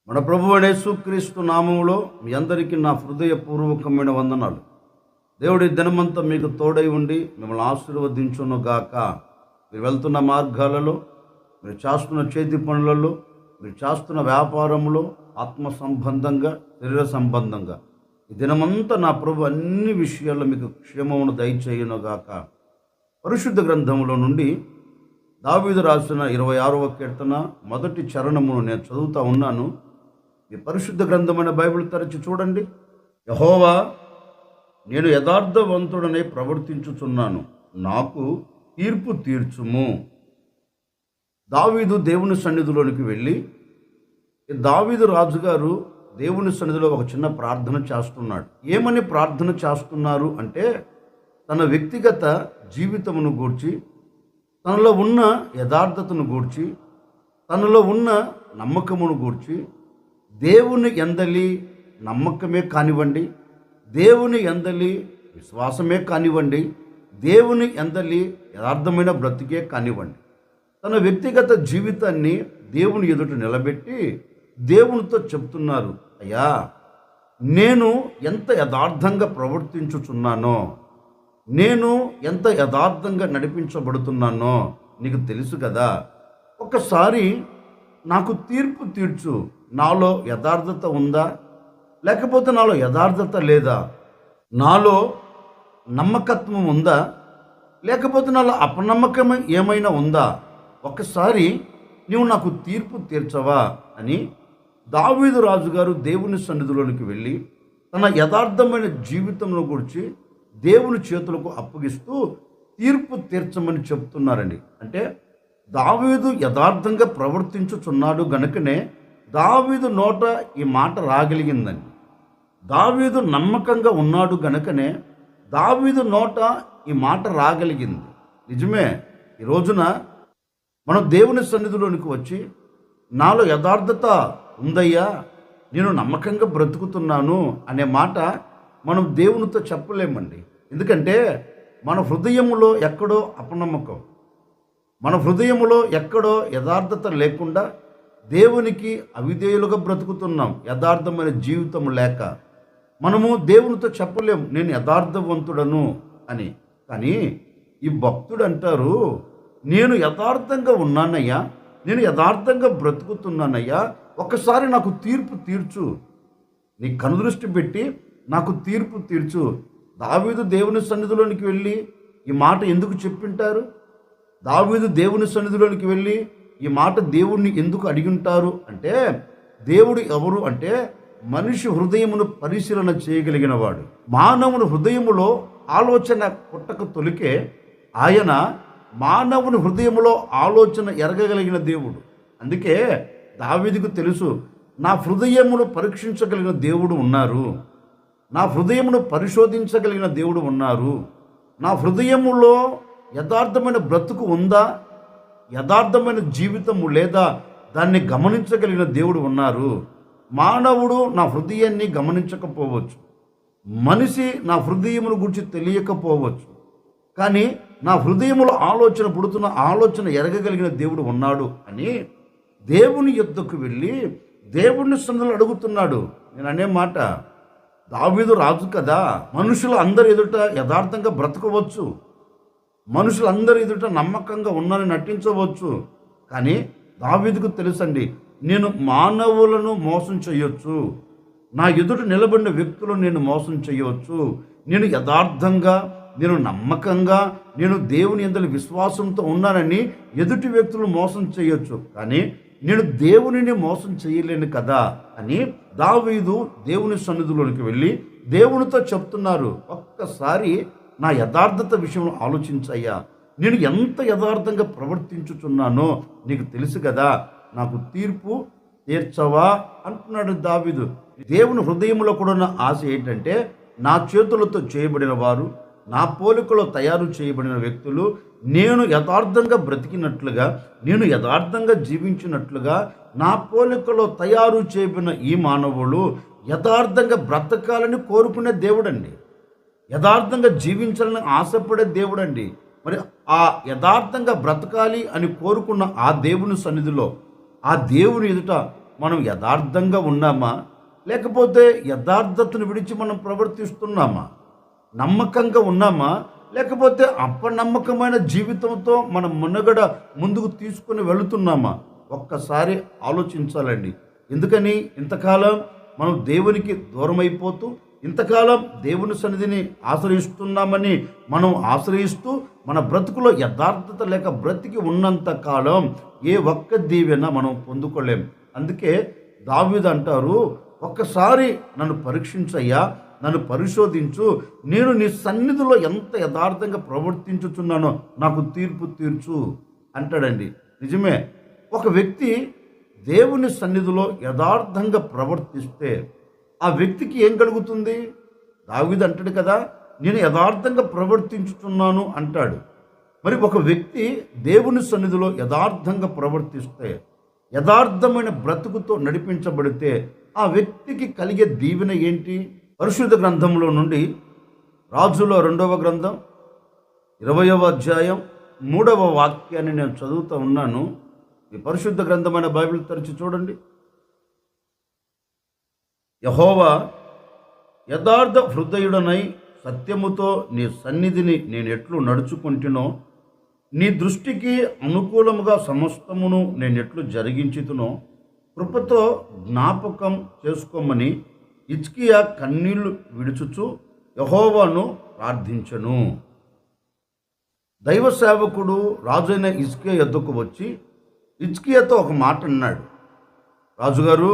మన ప్రభువైన యేసుక్రీస్తు నామములో మీ అందరికీ నా హృదయపూర్వకమైన వందనాలు. దేవుడి దినమంతా మీకు తోడై ఉండి మిమ్మల్ని ఆశీర్వదించును గాక. మీరు వెళ్తున్న మార్గాలలో, మీరు చేస్తున్న చేతి పనులలో, మీరు చేస్తున్న వ్యాపారంలో, ఆత్మ సంబంధంగా, శరీర సంబంధంగా ఈ దినమంతా నా ప్రభు అన్ని విషయాల్లో మీకు క్షేమమును దయచేయును గాక. పరిశుద్ధ గ్రంథములో నుండి దావీదు రాసిన 26వ కీర్తన మొదటి చరణమును నేను చదువుతా ఉన్నాను. ఈ పరిశుద్ధ గ్రంథమైన బైబిల్ తెరచి చూడండి. యెహోవా, నేను యథార్థవంతుడనే ప్రవర్తించుచున్నాను, నాకు తీర్పు తీర్చుము. దావీదు దేవుని సన్నిధిలోనికి వెళ్ళి, దావీదు రాజుగారు దేవుని సన్నిధిలో ఒక చిన్న ప్రార్థన చేస్తున్నాడు. ఏమని ప్రార్థన చేస్తున్నారు అంటే, తన వ్యక్తిగత జీవితమును గూర్చి, తనలో ఉన్న యథార్థతను గూర్చి, తనలో ఉన్న నమ్మకమును గూర్చి, దేవుని యందలి నమ్మకమే కానివ్వండి, దేవుని యందలి విశ్వాసమే కానివ్వండి, దేవుని యందలి యథార్థమైన బ్రతికే కానివ్వండి, తన వ్యక్తిగత జీవితాన్ని దేవుని ఎదుట నిలబెట్టి దేవునితో చెప్తున్నారు, అయ్యా, నేను ఎంత యథార్థంగా ప్రవర్తించుచున్నానో, నేను ఎంత యథార్థంగా నడిపించబడుతున్నానో నీకు తెలుసు కదా. ఒక్కసారి నాకు తీర్పు తీర్చు. నాలో యథార్థత ఉందా, లేకపోతే నాలో యథార్థత లేదా? నాలో నమ్మకత్వం ఉందా, లేకపోతే నాలో అపనమ్మకం ఏమైనా ఉందా? ఒక్కసారి నీవు నాకు తీర్పు తీర్చవా అని దావీదు రాజుగారు దేవుని సన్నిధిలోనికి వెళ్ళి తన యథార్థమైన జీవితంలో గురించి దేవుని చేతులకు అప్పగిస్తూ తీర్పు తీర్చమని చెప్తున్నారండి. అంటే దావీదు యథార్థంగా ప్రవర్తించుచున్నాడు గనుకనే దావీదు నోట ఈ మాట రాగలిగిందండి. దావీదు నమ్మకంగా ఉన్నాడు గనుకనే దావీదు నోట ఈ మాట రాగలిగింది. నిజమే, ఈ రోజున మనం దేవుని సన్నిధిలోనికి వచ్చి, నాలో యథార్థత ఉందయ్యా, నేను నమ్మకంగా బ్రతుకుతున్నాను అనే మాట మనం దేవునితో చెప్పలేమండి. ఎందుకంటే మన హృదయములో ఎక్కడో అపనమ్మకం, మన హృదయములో ఎక్కడో యథార్థత లేకుండా దేవునికి అవిధేయులుగా బ్రతుకుతున్నాం. యథార్థమైన జీవితం లేక మనము దేవునితో చెప్పలేము నేను యథార్థవంతుడను అని. కానీ ఈ భక్తుడు అంటారు, నేను యథార్థంగా ఉన్నానయ్యా, నేను యథార్థంగా బ్రతుకుతున్నానయ్యా, ఒక్కసారి నాకు తీర్పు తీర్చు, నీ కనుదృష్టి పెట్టి నాకు తీర్పు తీర్చు. దావీదు దేవుని సన్నిధిలోనికి వెళ్ళి ఈ మాట ఎందుకు చెప్పింటారు? దావీదు దేవుని సన్నిధిలోనికి వెళ్ళి ఈ మాట దేవుణ్ణి ఎందుకు అడిగింటారు అంటే, దేవుడు ఎవరు అంటే మనిషి హృదయమును పరిశీలన చేయగలిగిన వాడు. మానవుని హృదయములో ఆలోచన పుట్టక తొలికే ఆయన మానవుని హృదయములో ఆలోచన ఎరగగలిగిన దేవుడు. అందుకే దావీదుకు తెలుసు, నా హృదయమును పరీక్షించగలిగిన దేవుడు ఉన్నారు, నా హృదయమును పరిశోధించగలిగిన దేవుడు ఉన్నారు, నా హృదయములో యథార్థమైన బ్రతుకు ఉందా, యథార్థమైన జీవితము లేదా, దాన్ని గమనించగలిగిన దేవుడు ఉన్నారు. మానవుడు నా హృదయాన్ని గమనించకపోవచ్చు, మనిషి నా హృదయమును గురించి తెలియకపోవచ్చు, కానీ నా హృదయములో ఆలోచన పుడుతున్న ఆలోచన ఎరగగలిగిన దేవుడు ఉన్నాడు అని దేవుని యొద్దకు వెళ్ళి దేవుని సన్నిధిలో అడుగుతున్నాడు. నేను అనే మాట, దావీదు రాజు కదా, మనుషులు అందరి ఎదుట యథార్థంగా బ్రతకవచ్చు, మనుషులందరి ఎదుట నమ్మకంగా ఉన్నానని నటించవచ్చు. కానీ దావీదుకు తెలుసండి, నేను మానవులను మోసం చేయొచ్చు, నా ఎదుట నిలబడిన వ్యక్తులను నేను మోసం చేయవచ్చు, నేను యథార్థంగా, నేను నమ్మకంగా, నేను దేవుని యందు విశ్వాసంతో ఉన్నానని ఎదుటి వ్యక్తులను మోసం చేయొచ్చు, కానీ నేను దేవునిని మోసం చేయలేను కదా అని దావీదు దేవుని సన్నిధిలోనికి వెళ్ళి దేవునితో చెప్తున్నారు, ఒక్కసారి నా యథార్థత విషయంలో ఆలోచించయ్యా, నేను ఎంత యథార్థంగా ప్రవర్తించుచున్నానో నీకు తెలుసు కదా, నాకు తీర్పు తీర్చవా అంటున్నాడు దావీదు. దేవుని హృదయంలో కూడా ఉన్న ఆశ ఏంటంటే, నా చేతులతో చేయబడిన వారు, నా పోలికలో తయారు చేయబడిన వ్యక్తులు నేను యథార్థంగా బ్రతికినట్లుగా, నేను యథార్థంగా జీవించినట్లుగా, నా పోలికలో తయారు చేయబడిన ఈ మానవులు యథార్థంగా బ్రతకాలని కోరుకునే దేవుడండి, యథార్థంగా జీవించాలని ఆశపడే దేవుడండి. మరి ఆ యథార్థంగా బ్రతకాలి అని కోరుకున్న ఆ దేవుని సన్నిధిలో, ఆ దేవుని ఎదుట మనం యథార్థంగా ఉన్నామా, లేకపోతే యథార్థతను విడిచి మనం ప్రవర్తిస్తున్నామా? నమ్మకంగా ఉన్నామా, లేకపోతే అపనమ్మకమైన జీవితంతో మన మనుగడ ముందుకు తీసుకుని వెళుతున్నామా? ఒక్కసారి ఆలోచించాలండి. ఎందుకని ఇంతకాలం మనం దేవునికి దూరమైపోతూ, ఇంతకాలం దేవుని సన్నిధిని ఆశ్రయిస్తున్నామని మనం ఆశ్రయిస్తూ మన బ్రతుకులో యథార్థత లేక బ్రతికి ఉన్నంత కాలం ఏ ఒక్క దీవెన మనం పొందుకోలేం. అందుకే దావీదు అంటారు, ఒక్కసారి నన్ను పరీక్షించయ్యా, నన్ను పరిశోధించు, నేను నీ సన్నిధిలో ఎంత యథార్థంగా ప్రవర్తించుచున్నానో నాకు తీర్పు తీర్చు అంటాడండి. నిజమే, ఒక వ్యక్తి దేవుని సన్నిధిలో యథార్థంగా ప్రవర్తిస్తే ఆ వ్యక్తికి ఏం కలుగుతుంది? దావీదు అంటాడు కదా, నేను యథార్థంగా ప్రవర్తించుతున్నాను అంటాడు. మరి ఒక వ్యక్తి దేవుని సన్నిధిలో యథార్థంగా ప్రవర్తిస్తే, యథార్థమైన బ్రతుకుతో నడిపించబడితే ఆ వ్యక్తికి కలిగే దీవెన ఏంటి? పరిశుద్ధ గ్రంథంలో నుండి రాజుల 2వ గ్రంథం 20వ అధ్యాయం 3వ వాక్యాన్ని నేను చదువుతూ ఉన్నాను. ఈ పరిశుద్ధ గ్రంథమైన బైబిల్ తెరిచి చూడండి. యెహోవా, యథార్థ హృదయుడనై సత్యముతో నీ సన్నిధిని నేను ఎట్లు నడుచుకుంటునో, నీ దృష్టికి అనుకూలముగా సమస్తమును నేను ఎట్లు జరిగించుతునో కృపతో జ్ఞాపకం చేసుకోమని హిజ్కియా కన్నీళ్లు విడుచుచు యెహోవాను ప్రార్థించెను. దైవ సేవకుడు రాజైన హిజ్కియా యొద్దకు వచ్చి హిజ్కియాతో ఒక మాట అన్నాడు. రాజుగారు,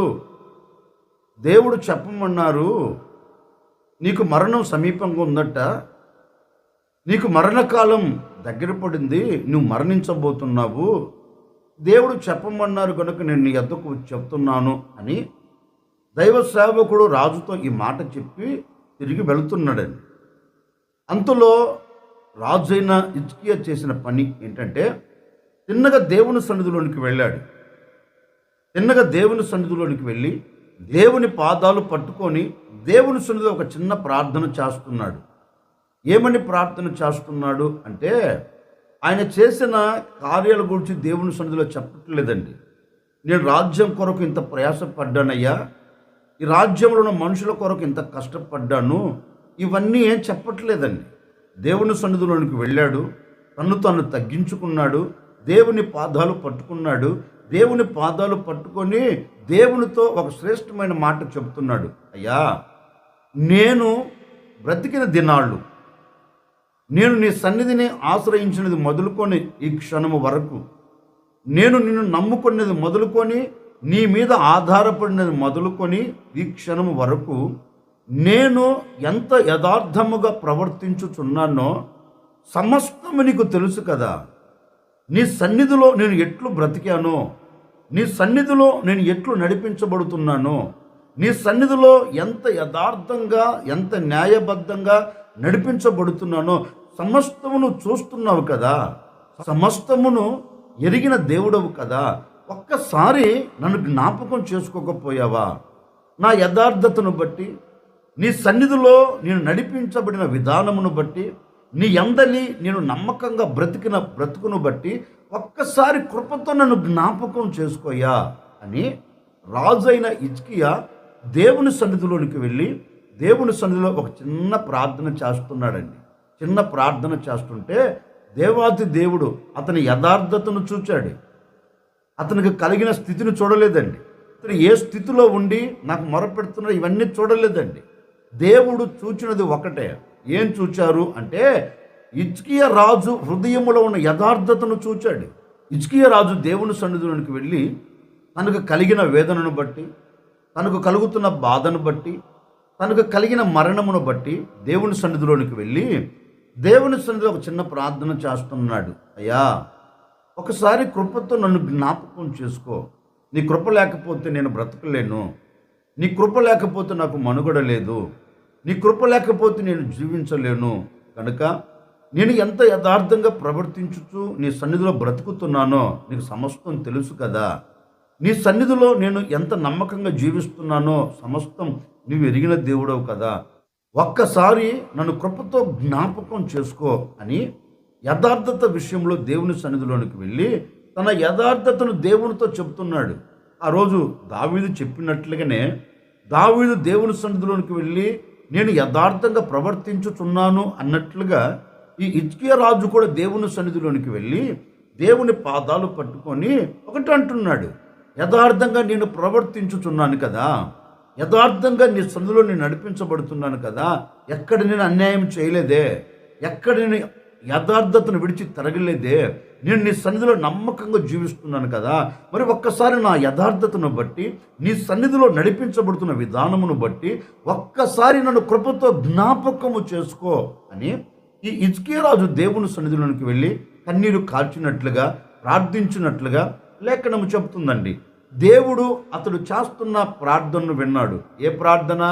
దేవుడు చెప్పమన్నారు, నీకు మరణం సమీపంగా ఉందట, నీకు మరణకాలం దగ్గర పడింది, నువ్వు మరణించబోతున్నావు, దేవుడు చెప్పమన్నారు కనుక నేను నీ యొద్దకు వచ్చి చెప్తున్నాను అని దైవ సేవకుడు రాజుతో ఈ మాట చెప్పి తిరిగి వెళుతున్నాడండి. అంతలో రాజైన హిజ్కియా చేసిన పని ఏంటంటే, తిన్నగా దేవుని సన్నిధిలోనికి వెళ్ళాడు. తిన్నగా దేవుని సన్నిధిలోనికి వెళ్ళి దేవుని పాదాలు పట్టుకొని దేవుని సన్నిధిలో ఒక చిన్న ప్రార్థన చేస్తున్నాడు. ఏమని ప్రార్థన చేస్తున్నాడు అంటే, ఆయన చేసిన కార్యాల గురించి దేవుని సన్నిధిలో చెప్పట్లేదండి. నేను రాజ్యం కొరకు ఇంత ప్రయాసపడ్డానయ్యా, ఈ రాజ్యంలో ఉన్న మనుషుల కొరకు ఇంత కష్టపడ్డాను, ఇవన్నీ ఏం చెప్పట్లేదండి. దేవుని సన్నిధిలోనికి వెళ్ళాడు, తన్ను తగ్గించుకున్నాడు, దేవుని పాదాలు పట్టుకున్నాడు. దేవుని పాదాలు పట్టుకొని దేవునితో ఒక శ్రేష్టమైన మాట చెప్తున్నాడు. అయ్యా, నేను బ్రతికిన దినాళ్ళు, నేను నీ సన్నిధిని ఆశ్రయించినది మొదలుకొని ఈ క్షణము వరకు, నేను నిన్ను నమ్ముకున్నది మొదలుకొని, నీ మీద ఆధారపడినది మొదలుకొని ఈ క్షణము వరకు నేను ఎంత యథార్థముగా ప్రవర్తించుచున్నానో సమస్తము నీకు తెలుసు కదా. నీ సన్నిధిలో నేను ఎట్లు బ్రతికానో, నీ సన్నిధిలో నేను ఎట్లు నడిపించబడుతున్నానో, నీ సన్నిధిలో ఎంత యథార్థంగా ఎంత న్యాయబద్ధంగా నడిపించబడుతున్నానో సమస్తమును చూస్తున్నావు కదా, సమస్తమును ఎరిగిన దేవుడవు కదా. ఒక్కసారి నన్ను జ్ఞాపకం చేసుకోకపోయావా? నా యథార్థతను బట్టి, నీ సన్నిధిలో నేను నడిపించబడిన విధానమును బట్టి, నీ అందలి నేను నమ్మకంగా బ్రతికిన బ్రతుకును బట్టి ఒక్కసారి కృపతో నన్ను జ్ఞాపకం చేసుకోయా అని రాజైన హిజ్కియా దేవుని సన్నిధిలోనికి వెళ్ళి దేవుని సన్నిధిలో ఒక చిన్న ప్రార్థన చేస్తున్నాడండి. చిన్న ప్రార్థన చేస్తుంటే దేవాది దేవుడు అతని యథార్థతను చూచాడు. అతనికి కలిగిన స్థితిని చూడలేదండి. అతను ఏ స్థితిలో ఉండి నాకు మొరపెడుతున్నాడు ఇవన్నీ చూడలేదండి. దేవుడు చూచినది ఒకటే. ఏం చూచారు అంటే, హిజ్కియా రాజు హృదయములో ఉన్న యథార్థతను చూచాడు. హిజ్కియా రాజు దేవుని సన్నిధిలోనికి వెళ్ళి తనకు కలిగిన వేదనను బట్టి, తనకు కలుగుతున్న బాధను బట్టి, తనకు కలిగిన మరణమును బట్టి దేవుని సన్నిధిలోనికి వెళ్ళి దేవుని సన్నిధిలో ఒక చిన్న ప్రార్థన చేస్తున్నాడు. అయ్యా, ఒకసారి కృపతో నన్ను జ్ఞాపకం చేసుకో. నీ కృప లేకపోతే నేను బ్రతకలేను, నీ కృప లేకపోతే నాకు మనుగడ లేదు, నీ కృప లేకపోతే నేను జీవించలేను. కనుక నేను ఎంత యథార్థంగా ప్రవర్తించుచు నీ సన్నిధిలో బ్రతుకుతున్నానో నీకు సమస్తం తెలుసు కదా. నీ సన్నిధిలో నేను ఎంత నమ్మకంగా జీవిస్తున్నానో సమస్తం నువ్వు ఎరిగిన దేవుడవు కదా. ఒక్కసారి నన్ను కృపతో జ్ఞాపకం చేసుకో అని యథార్థత విషయంలో దేవుని సన్నిధిలోనికి వెళ్ళి తన యథార్థతను దేవునితో చెప్తున్నాడు. ఆ రోజు దావీదు చెప్పినట్లుగానే దావీదు దేవుని సన్నిధిలోనికి వెళ్ళి నేను యథార్థంగా ప్రవర్తించుచున్నాను అన్నట్లుగా ఈ హిజ్కియా రాజు కూడా దేవుని సన్నిధిలోనికి వెళ్ళి దేవుని పాదాలు పట్టుకొని ఒకటి అంటున్నాడు, యథార్థంగా నేను ప్రవర్తించుచున్నాను కదా, యథార్థంగా నీ సన్నిధిలో నేను నడిపించబడుతున్నాను కదా, ఎక్కడ నేను అన్యాయం చేయలేదే, ఎక్కడ నేను యథార్థతను విడిచి తిరగలేదే, నేను నీ సన్నిధిలో నమ్మకంగా జీవిస్తున్నాను కదా, మరి ఒక్కసారి నా యథార్థతను బట్టి నీ సన్నిధిలో నడిపించబడుతున్న విధానమును బట్టి ఒక్కసారి నన్ను కృపతో జ్ఞాపకము చేసుకో అని ఈ హిజ్కియా రాజు దేవుని సన్నిధిలోనికి వెళ్ళి కన్నీరు కార్చినట్లుగా ప్రార్థించినట్లుగా లేఖనము చెబుతుందండి. దేవుడు అతడు చేస్తున్న ప్రార్థనను విన్నాడు. ఏ ప్రార్థన?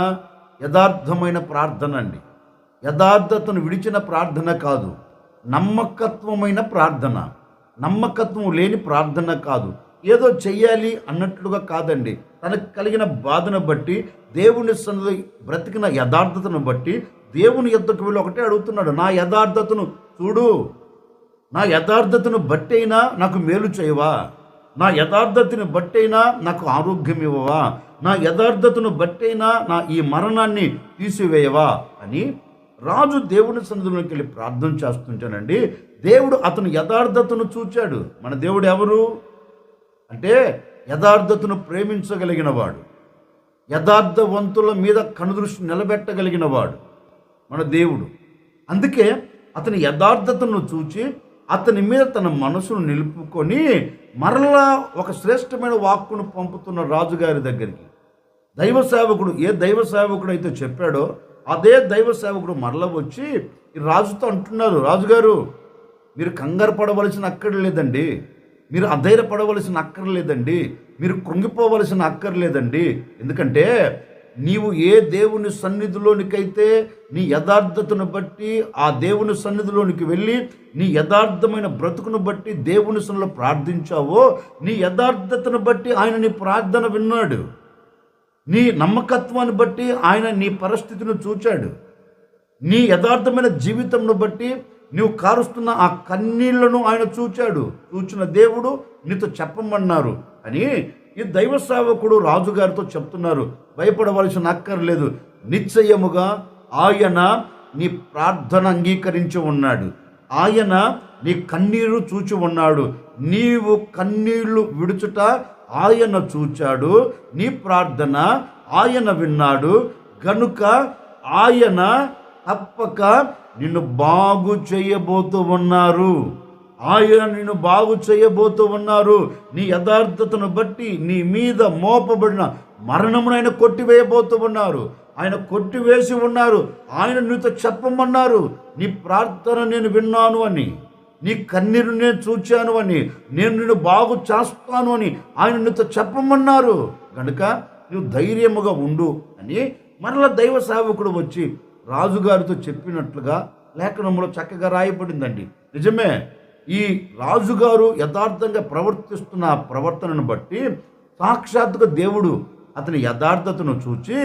యథార్థమైన ప్రార్థన అండి. యథార్థతను విడిచిన ప్రార్థన కాదు, నమ్మకత్వమైన ప్రార్థన. నమ్మకత్వం లేని ప్రార్థన కాదు, ఏదో చెయ్యాలి అన్నట్లుగా కాదండి. తనకు కలిగిన బాధను బట్టి దేవుని సన్నిధిలో బ్రతికిన యథార్థతను బట్టి దేవుని యొద్దకు వెళ్ళి ఒకటే అడుగుతున్నాడు, నా యథార్థతను చూడు, నా యథార్థతను బట్టైనా నాకు మేలు చేయవా, నా యథార్థతను బట్టైనా నాకు ఆరోగ్యం ఇవ్వవా, నా యథార్థతను బట్టైనా నా ఈ మరణాన్ని తీసివేయవా అని రాజు దేవుని సన్నిధిలోకి వెళ్ళి ప్రార్థన చేస్తుంటానండి. దేవుడు అతను యథార్థతను చూచాడు. మన దేవుడు ఎవరు అంటే యథార్థతను ప్రేమించగలిగిన వాడు, యథార్థవంతుల మీద కనుదృష్టి నిలబెట్టగలిగిన వాడు మన దేవుడు. అందుకే అతని యథార్థతను చూచి అతని మీద తన మనసును నిలుపుకొని మరలా ఒక శ్రేష్టమైన వాక్కును పంపుతున్న రాజుగారి దగ్గరికి దైవ సేవకుడు, ఏ దైవ సేవకుడు అయితే చెప్పాడో అదే దైవ సేవకుడు మరల వచ్చి ఈ రాజుతో అంటున్నారు, రాజుగారు మీరు కంగారు పడవలసిన అక్కర్లేదండి, మీరు అధైర్యపడవలసిన అక్కర్లేదండి, మీరు కృంగిపోవలసిన అక్కర్లేదండి. ఎందుకంటే నీవు ఏ దేవుని సన్నిధిలోనికైతే నీ యథార్థతను బట్టి ఆ దేవుని సన్నిధిలోనికి వెళ్ళి నీ యథార్థమైన బ్రతుకును బట్టి దేవుని సన్నిధిలో ప్రార్థించావో నీ యథార్థతను బట్టి ఆయన నీ ప్రార్థన విన్నాడు. నీ నమ్మకత్వాన్ని బట్టి ఆయన నీ పరిస్థితిని చూచాడు. నీ యథార్థమైన జీవితంను బట్టి నువ్వు కారుస్తున్న ఆ కన్నీళ్లను ఆయన చూచాడు. చూచిన దేవుడు నీతో చెప్పమన్నారు అని ఈ దైవ సేవకుడు రాజుగారితో చెప్తున్నారు. భయపడవలసిన అక్కర్లేదు, నిశ్చయముగా ఆయన నీ ప్రార్థన అంగీకరించి ఉన్నాడు, ఆయన నీ కన్నీరు చూచి ఉన్నాడు, నీవు కన్నీళ్లు విడుచుట ఆయన చూచాడు, నీ ప్రార్థన ఆయన విన్నాడు, గనుక ఆయన తప్పక నిన్ను బాగు చేయబోతూ ఉన్నారు. ఆయన నిన్ను బాగు చేయబోతూ ఉన్నారు. నీ యథార్థతను బట్టి నీ మీద మోపబడిన మరణమును ఆయన కొట్టివేయబోతూ ఉన్నారు. ఆయన కొట్టివేసి ఉన్నారు. ఆయన నీతో చెప్పమన్నారు, నీ ప్రార్థన నేను విన్నాను అని, నీ కన్నీరు నేను చూచాను అని, నేను నిన్ను బాగు చేస్తాను అని ఆయన నీతో చెప్పమన్నారు. కనుక నువ్వు ధైర్యముగా ఉండు అని మరలా దైవ సేవకుడు వచ్చి రాజుగారితో చెప్పినట్లుగా లేఖనంలో చక్కగా రాయబడిందండి. నిజమే, ఈ రాజుగారు యథార్థంగా ప్రవర్తిస్తున్న ప్రవర్తనను బట్టి సాక్షాత్తుగా దేవుడు అతని యథార్థతను చూచి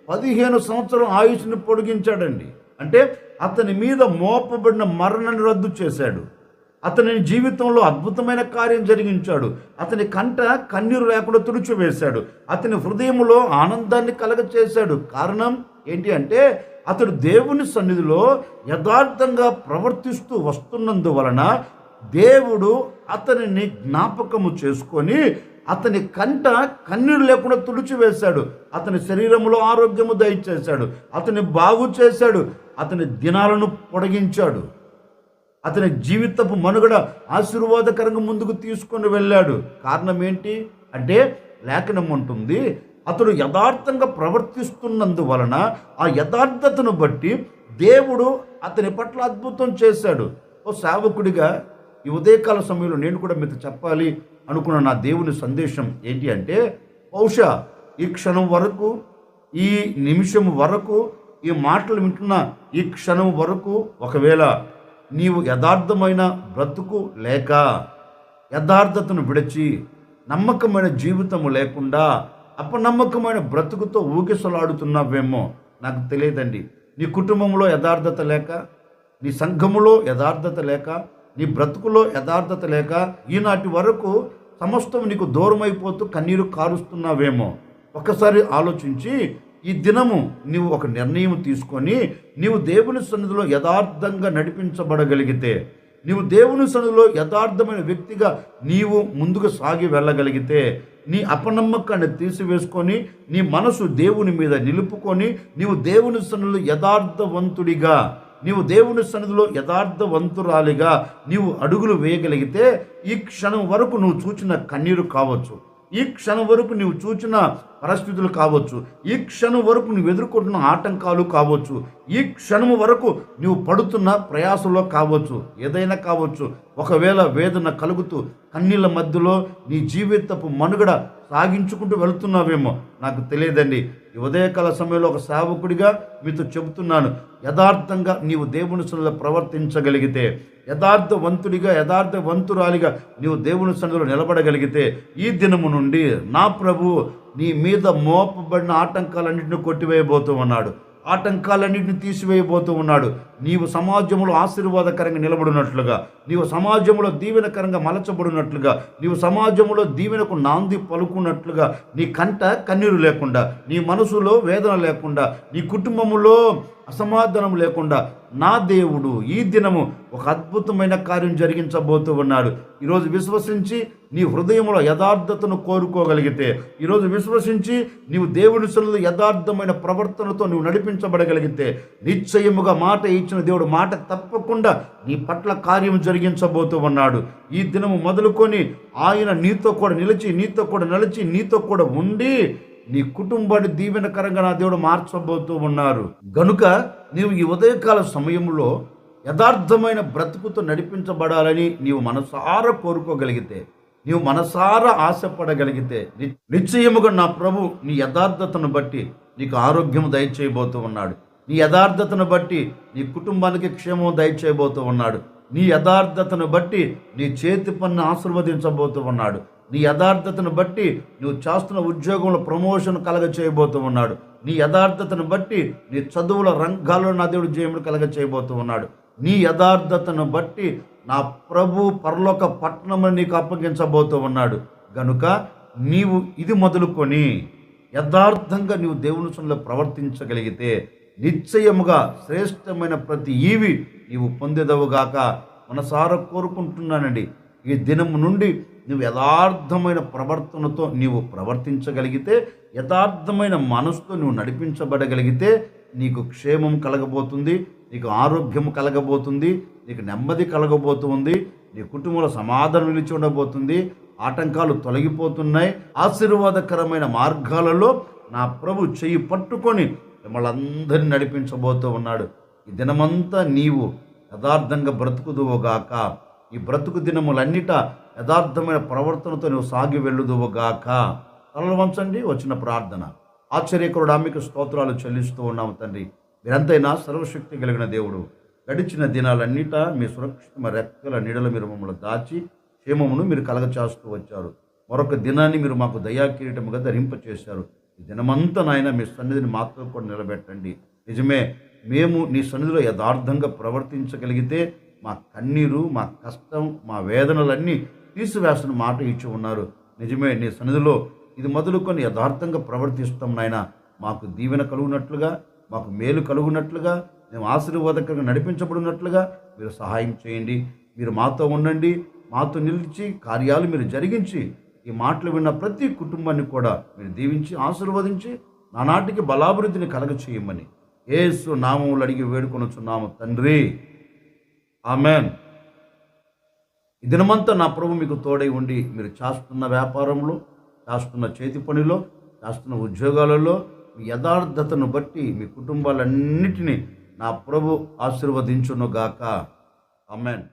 15 సంవత్సరం ఆయుష్ని పొడిగించాడండి. అంటే అతని మీద మోపబడిన మరణాన్ని రద్దు చేశాడు. అతని జీవితంలో అద్భుతమైన కార్యం జరిగించాడు. అతని కంట కన్నీరు లేకుండా తుడిచివేశాడు. అతని హృదయంలో ఆనందాన్ని కలగచేశాడు. కారణం ఏంటి అంటే అతడు దేవుని సన్నిధిలో యథార్థంగా ప్రవర్తిస్తూ వస్తున్నందువలన దేవుడు అతనిని జ్ఞాపకము చేసుకొని అతని కంట కన్నీరు లేకుండా తుడిచివేశాడు. అతని శరీరంలో ఆరోగ్యము దయచేశాడు. అతని బాగు చేశాడు. అతని దినాలను పొడిగించాడు. అతని జీవితపు మనుగడ ఆశీర్వాదకరంగా ముందుకు తీసుకొని వెళ్ళాడు. కారణం ఏంటి అంటే లేఖనం ఉంటుంది, అతడు యథార్థంగా ప్రవర్తిస్తున్నందువలన ఆ యథార్థతను బట్టి దేవుడు అతని పట్ల అద్భుతం చేశాడు. ఓ సేవకుడిగా ఈ ఉదయకాల సమయంలో నేను కూడా మీతో చెప్పాలి అనుకున్న నా దేవుని సందేశం ఏంటి అంటే, బహుశా ఈ క్షణం వరకు, ఈ నిమిషం వరకు, ఈ మాటలు వింటున్న ఈ క్షణం వరకు ఒకవేళ నీవు యథార్థమైన బ్రతుకు లేక యథార్థతను విడిచి నమ్మకమైన జీవితము లేకుండా అపనమ్మకమైన బ్రతుకుతో ఊగిసలాడుతున్నావేమో నాకు తెలియదండి. నీ కుటుంబంలో యథార్థత లేక, నీ సంఘములో యథార్థత లేక, నీ బ్రతుకులో యథార్థత లేక ఈనాటి వరకు సమస్తం నీకు దూరం అయిపోతూ కన్నీరు కారుస్తున్నావేమో. ఒక్కసారి ఆలోచించి ఈ దినము నీవు ఒక నిర్ణయం తీసుకొని నీవు దేవుని సన్నిధిలో యథార్థంగా నడిపించబడగలిగితే, నీవు దేవుని సన్నిధిలో యథార్థమైన వ్యక్తిగా నీవు ముందుకు సాగి వెళ్ళగలిగితే, నీ అపనమ్మకాన్ని తీసివేసుకొని నీ మనసు దేవుని మీద నిలుపుకొని నీవు దేవుని సన్నిధిలో యథార్థవంతుడిగా, నీవు దేవుని సన్నిధిలో యథార్థవంతురాలిగా నీవు అడుగులు వేయగలిగితే, ఈ క్షణం వరకు నువ్వు చూచిన కన్నీరు కావచ్చు, ఈ క్షణం వరకు నువ్వు చూచిన పరిస్థితులు కావచ్చు, ఈ క్షణం వరకు నువ్వు ఎదుర్కొంటున్న ఆటంకాలు కావచ్చు, ఈ క్షణం వరకు నువ్వు పడుతున్న ప్రయాసంలో కావచ్చు, ఏదైనా కావచ్చు. ఒకవేళ వేదన కలుగుతూ కన్నీళ్ళ మధ్యలో నీ జీవితపు మనుగడ సాగించుకుంటూ వెళుతున్నావేమో, నాకు తెలియదండి. ఈ ఉదయకాల సమయంలో ఒక సేవకుడిగా మీతో చెబుతున్నాను, యథార్థంగా నీవు దేవుని సన్నిధిలో ప్రవర్తించగలిగితే, యథార్థవంతుడిగా యథార్థవంతురాలిగా నీవు దేవుని సన్నిధిలో నిలబడగలిగితే, ఈ దినము నుండి నా ప్రభువు నీ మీద మోపబడిన ఆటంకాలన్నింటినీ కొట్టివేయబోతూ ఉన్నాడు, ఆటంకాలన్నింటినీ తీసివేయబోతూ ఉన్నాడు. నీవు సమాజంలో ఆశీర్వాదకరంగా నిలబడినట్లుగా, నీవు సమాజంలో దీవెనకరంగా మలచబడినట్లుగా, నీవు సమాజంలో దీవెనకు నాంది పలుకున్నట్లుగా, నీ కంట కన్నీరు లేకుండా, నీ మనసులో వేదన లేకుండా, నీ కుటుంబంలో అసమాధానం లేకుండా నా దేవుడు ఈ దినము ఒక అద్భుతమైన కార్యం జరిగించబోతూ ఉన్నాడు. ఈరోజు విశ్వసించి నీ హృదయంలో యథార్థతను కోరుకోగలిగితే, ఈరోజు విశ్వసించి నీవు దేవుని సన్నిధిలో యథార్థమైన ప్రవర్తనతో నువ్వు నడిపించబడగలిగితే, నిశ్చయముగా మాట ఇచ్చిన దేవుడు మాట తప్పకుండా నీ పట్ల కార్యం జరిగించబోతూ ఉన్నాడు. ఈ దినము మొదలుకొని ఆయన నీతో కూడా నిలిచి, నీతో కూడా నడిచి, నీతో కూడా ఉండి నీ కుటుంబాన్ని దీవెనకరంగా నా దేవుడు మార్చబోతూ ఉన్నారు. గనుక నీవు ఈ ఉదయకాల సమయంలో యథార్థమైన బ్రతుకుతో నడిపించబడాలని నీవు మనసారా కోరుకోగలిగితే, నీవు మనసారా ఆశపడగలిగితే, నిశ్చయముగా నా ప్రభు నీ యథార్థతను బట్టి నీకు ఆరోగ్యం దయచేయబోతూ ఉన్నాడు. నీ యథార్థతను బట్టి నీ కుటుంబానికి క్షేమం దయచేయబోతూ ఉన్నాడు. నీ యథార్థతను బట్టి నీ చేతి పన్ను ఆశీర్వదించబోతూ ఉన్నాడు. నీ యథార్థతను బట్టి నువ్వు చేస్తున్న ఉద్యోగంలో ప్రమోషన్ కలగ చేయబోతూ ఉన్నాడు. నీ యథార్థతను బట్టి నీ చదువుల రంగాల్లో నా దేవుడు జయములు కలగ చేయబోతూ ఉన్నాడు. నీ యథార్థతను బట్టి నా ప్రభు పరలోక పట్టణమును నీకు అప్పగించబోతూ ఉన్నాడు. గనుక నీవు ఇది మొదలుకొని యథార్థంగా నీవు దేవుని సన్నిధిలో ప్రవర్తించగలిగితే, నిశ్చయముగా శ్రేష్టమైన ప్రతి ఈవి నీవు పొందేదవుగాక మనసారా కోరుకుంటున్నానండి. ఈ దినము నుండి నువ్వు యథార్థమైన ప్రవర్తనతో నీవు ప్రవర్తించగలిగితే, యథార్థమైన మనసుతో నువ్వు నడిపించబడగలిగితే, నీకు క్షేమం కలగబోతుంది, నీకు ఆరోగ్యం కలగబోతుంది, నీకు నెమ్మది కలగబోతుంది, నీ కుటుంబంలో సమాధానం నిలిచి ఉండబోతుంది, ఆటంకాలు తొలగిపోతున్నాయి. ఆశీర్వాదకరమైన మార్గాలలో నా ప్రభు చెయ్యి పట్టుకొని మిమ్మల్ని అందరినీ నడిపించబోతూ ఉన్నాడు. ఈ దినమంతా నీవు యథార్థంగా బ్రతుకుదువుగాక. ఈ బ్రతుకు దినములన్నిట యథార్థమైన ప్రవర్తనతో నువ్వు సాగి వెళ్ళుదువుగాక. తలలు వంచండి. వచ్చిన ప్రార్థన. ఆశ్చర్యకరుడా మీకు స్తోత్రాలు చెల్లిస్తూ ఉన్నాము తండ్రి. మీరంతైనా సర్వశక్తి కలిగిన దేవుడు. గడిచిన దినాలన్నిట మీ సురక్షిత రెక్కల నీడలు మీరు మమ్మల్ని దాచి క్షేమమును మీరు కలగచేస్తూ వచ్చారు. మరొక దినాన్ని మీరు మాకు దయాకిరీటముగా ధరింపచేశారు. ఈ దినమంతా నాయన మీ సన్నిధిని మాతో కూడా నిలబెట్టండి. నిజమే, మేము నీ సన్నిధిలో యథార్థంగా ప్రవర్తించగలిగితే మా కన్నీరు, మా కష్టం, మా వేదనలన్నీ తీసివేస్తున్న మాట ఇచ్చి ఉన్నారు. నిజమే, నీ సన్నిధిలో ఇది మొదలుకొని యథార్థంగా ప్రవర్తిస్తాం నాయన. మాకు దీవెన కలుగునట్లుగా, మాకు మేలు కలుగునట్లుగా, మేము ఆశీర్వాదకరంగా నడిపించబడినట్లుగా మీరు సహాయం చేయండి. మీరు మాతో ఉండండి, మాతో నిలిచి కార్యాలు మీరు జరిగించి ఈ మాటలు విన్న ప్రతి కుటుంబాన్ని కూడా మీరు దీవించి ఆశీర్వదించి నానాటికి బలాభివృద్ధిని కలగ చేయమని యేసు నామములో అడిగి వేడుకొనుచున్నాము తండ్రి. ఆమెన్. ఈ దినమంతా నా ప్రభు మీకు తోడై ఉండి మీరు చేస్తున్న వ్యాపారంలో, చేస్తున్న చేతి పనిలో, చేస్తున్న ఉద్యోగాలలో మీ యథార్థతను బట్టి మీ కుటుంబాలన్నిటినీ నా ప్రభు ఆశీర్వదించునుగాక. ఆమెన్.